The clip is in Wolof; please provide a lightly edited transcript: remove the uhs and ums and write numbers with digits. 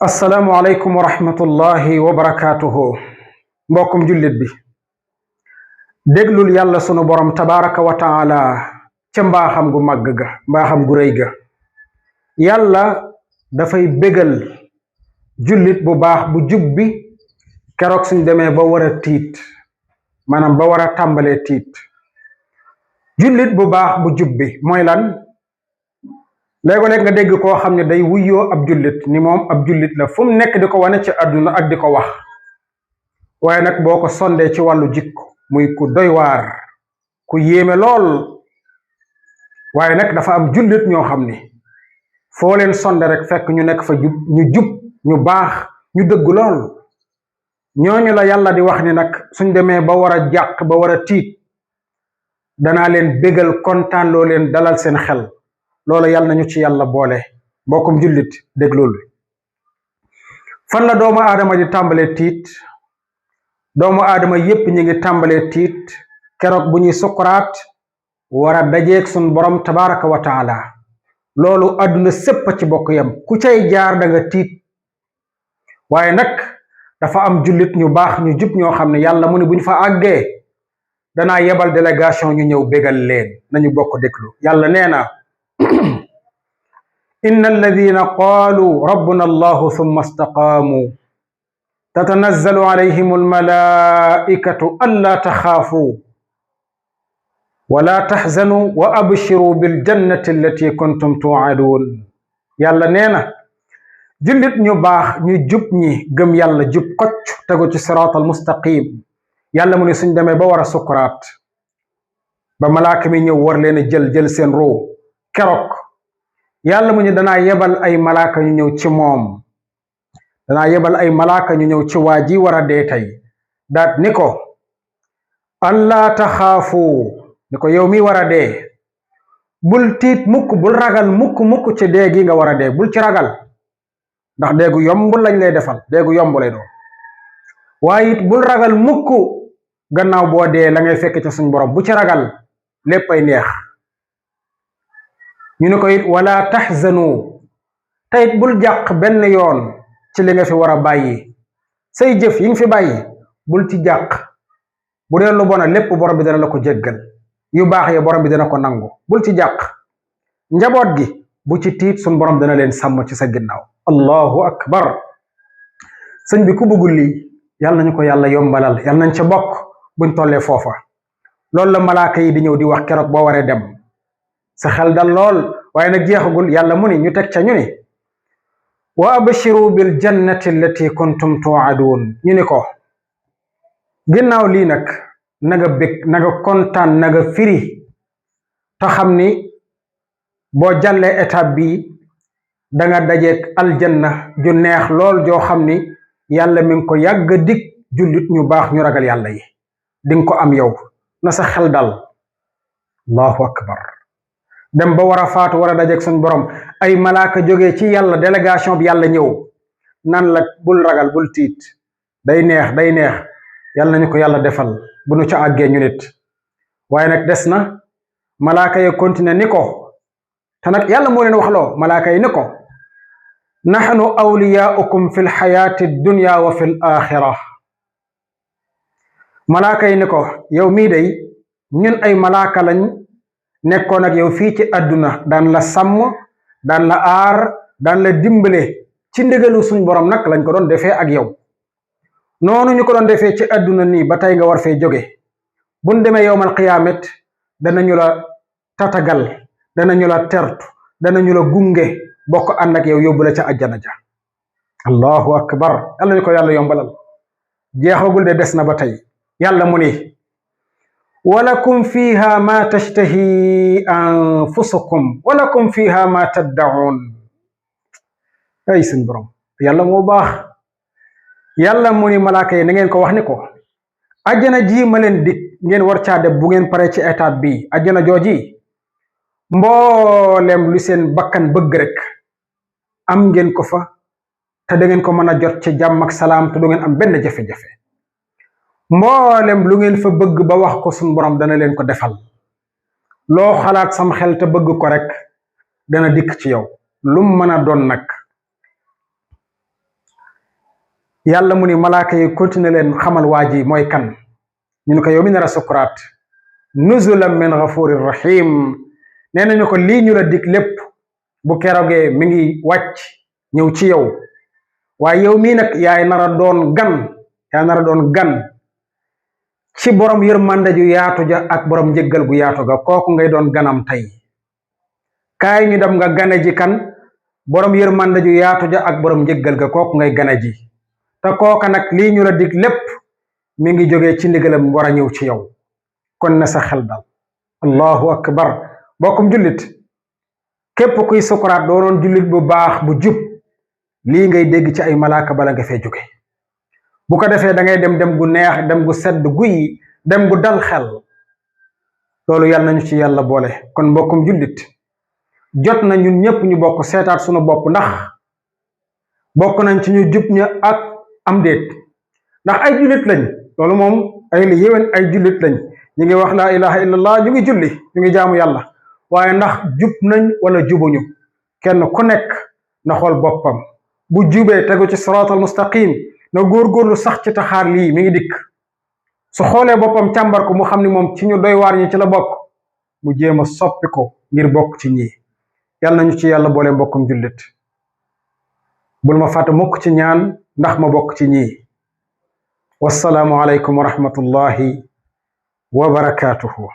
asalaamualeykum wa rahmatullahi wa barakaatuhu. mbokkum jullit bi déglul yàlla sunu borom tabaraka wa taala ca mbaaxam gu màgg ga mbaaxam gu rëy ga. yàlla dafay bégal jullit bu baax bu jub bi keroog suñ demee ba war a tiit, maanaam ba war a tàmbalee tiit. jullit bu baax bu jub bi mooy lan? léego-léeg nga dégg koo xam ne day wuyoo ab jullit ni moom ab jullit la fu mu nekk di ko wane ci àdduna ak di ko wax, waaye nag boo ko sondee ci wàllu jikko muy ku doy waar, ku yéeme lool. waaye nag dafa am jullit ñoo xam ni foo leen sonde rek fekk ñu nekk fa jub ñu baax ñu dëgg lool. ñooñu la yàlla di wax ni nag suñ demee ba war a jàq ba war a tiit, danaa leen bégal kontaan loo leen dalal seen xel. loolu yàlla nañu ci yàlla boole. mbokkum jullit déglul fan la doomu aadama di tàmbalee tiit. doomu aadama yépp ñi ngi tàmbalee tiit keroog bu ñuy sukuraat war a dajeeg sun borom tabaraka wa taala. loolu àdduna sépp ci bokk yam, ku cay jaar da nga tiit. waaye nag dafa am jullit ñu baax ñu jub ñoo xam ne yàlla mu ne bu ñu fa àggee danaa yebal délégation ñu ñëw bégal leen. nañu bokk déglu. yàlla nee na inna alladina qaalu rabbuna allahu thumma istaqaamu tatanazzalu alayhim almalaikatu alla taxaafu wala taxzanu wa abshiru biljannati allati kuntum tuuaduun. yàlla nee na jullit ñu baax ñu jub ñi gëm yàlla jub kocc tegu ci siraat al mustaqim. yàlla mu ne suñ demee ba war a sukuraat ba malaaka mi ñëw war leen a jël seen ruu keroog yàlla mu ne danaa yebal ay malaaka ñu ñëw ci moom. danaa yebal ay malaaka ñu ñëw ci waa ji war a dee tey daat ni ko allaa taxaafu, ni ko yow mi war a dee bul tiit mukk, bul ragal mukk ci dee gi nga war a dee. bul ci ragal ndax deegu yomb lañ lay defal, deegu yomb lay doon. waaye it bul ragal mukk gannaaw boo dee la ngay fekk ca suñ borom. bu ci ragal, lépp ay neex. ñu ne ko it wala taxzanu, te it bul jàq benn yoon ci li nga fi war a bàyyi. say jëf yi nga fi bàyyi bul ci jàq. bu dee lu bona lépp borom bi dana la ko jéggal, yu baax ya borom bi dana ko nangu. bul ci jàq. njaboot gi bu ci tiit, suñ borom dana leen sàmm ci sa ginnaaw. allahu akbar. sëñ bi ku bëggul lii yàlla nañu ko yàlla yombalal, yàlla nañ ca bokk buñ tollee foofa. loolu la malaaka yi di ñëw di wax keroog boo waree dem. sa xel dal lool, waaye nag jeexagul. yàlla mu ni ñu teg ca ñu ni wa abshiru bil jannati allati kuntum tuuaduun. ñu ni ko ginnaaw lii nag na nga bég, na nga kontaan, na nga firi te xam ni boo jàllee étape bi da nga dajeeg aljanna ju neex lool joo xam ni yàlla mi ngi ko yàgg dig jullit ñu baax ñu ragal yàlla yi. dinga ko am yow, na sa xel dal. allahu akbar. dem ba war a faatu war a dajeeg suñ borom, ay malaaka jógee ci yàlla, délégation bi yàlla ñëw nan la bul ragal bul tiit, day neex day neex. yàlla nañu ko yàlla defal bu nu ca àggee ñu nit. waaye nag des na malaaka yi continuer ni ko, te nag yàlla moo leen waxloo malaaka yi ni ko nahnu awliyaaukum fi lxayaati dunya wa fi l axira. malaaka yi ni ko yow mii day ñun ay malaaka lañ nekkoon ak yow fii ci àdduna, daan la sàmm, daan la aar, daan la dimbale ci ndigalu suñ borom. nag lañ ko doon defee ak yow noonu ñu ko doon defee ci àdduna nii ba tey nga war fee jóge. buñ demee yowmal qiyaamet danañu la tatagal, danañu la tertu, danañu la gunge, bokk ànd ak yow yóbbu la ca àjjana ja. allahu akbar. yàlla ñu ko yàlla yombalal. jeexagul de, des na ba tey. yàlla mu ni walakum fiha ma tashtahi anfusukum walakum fiha ma taddaun. ay suñ borom yàlla moo baax. yàlla mu ni malaaka yi na ngeen ko wax ni ko àjjana ji ma leen dig ngeen war caa def bu ngeen pare ci étape bi. àjjana jooji mboolem lu seen bakkan bëgg rek am ngeen ko fa, te da ngeen ko mën a jot ci jàmm ak salaam, te du ngeen am benn jafe-jafe. mboolem lu ngeen fa bëgg ba wax ko suñ borom dana leen ko defal. loo xalaat sam xel te bëgg ko rek dana dikk ci yow, lum mën a doon nag. yàlla mu ni malaaka yi continué leen xamal waa ji mooy kan. ñu ne ko yow mi nar a sukuraat nuzulan min ghafurir rahim. nee nañu ko lii ñu la dig lépp bu keroogee mi ngi wàcc ñëw ci yow, waaye yow mii nag yaay nar a doon gan ci borom yërmande ju yaatu ja ak borom njëggal gu yaatu ga. kooku ngay doon ganam tey. kaay ñu dem nga gane ji kan? borom yërmande ju yaatu ja ak borom njëggal ga, kooku ngay gane ji. te kooka nag lii ñu la dig lépp mi ngi jógee ci ndigalam war a ñëw ci yow. kon na sa xel dal. allahu akbar. bokkum jullit, képp kuy sukuraat doonoon jullit bu baax bu jub, lii ngay dégg ci ay malaaka bala nga fee jóge. bu ko defee da ngay dem gu neex, dem gu sedd guy, dem gu dal xel. loolu yàlla nañu ci yàlla boole. kon mbokkum jullit, jot na ñun ñépp ñu bokk seetaat sunu bopp ndax bokk nañ ci ñu jub ña ak am déet. ndax ay jullit lañ, loolu moom ay li yéwén ay jullit lañ, ñu ngi wax laa ilaha illallah, ñu ngi julli, ñu ngi jaamu yàlla, waaye ndax jub nañ wala jubuñu? kenn ku nekk na xool boppam. bu jubee tegu ci siraatal mustaqim na góorgóorlu sax ci taxaar lii mi ngi dikk. su xoolee boppam càmbar ko mu xam ni moom ci ñu doy waar ñi ci la bokk, mu jéem a soppi ko ngir bokk ci ñii. yàlla nañu ci yàlla boole mbokkum jullit. bul ma fàtte mukk ci ñaan ndax ma bokk ci ñii. wassalaamu aleykum wa rahmatullahi wa barakaatuhu.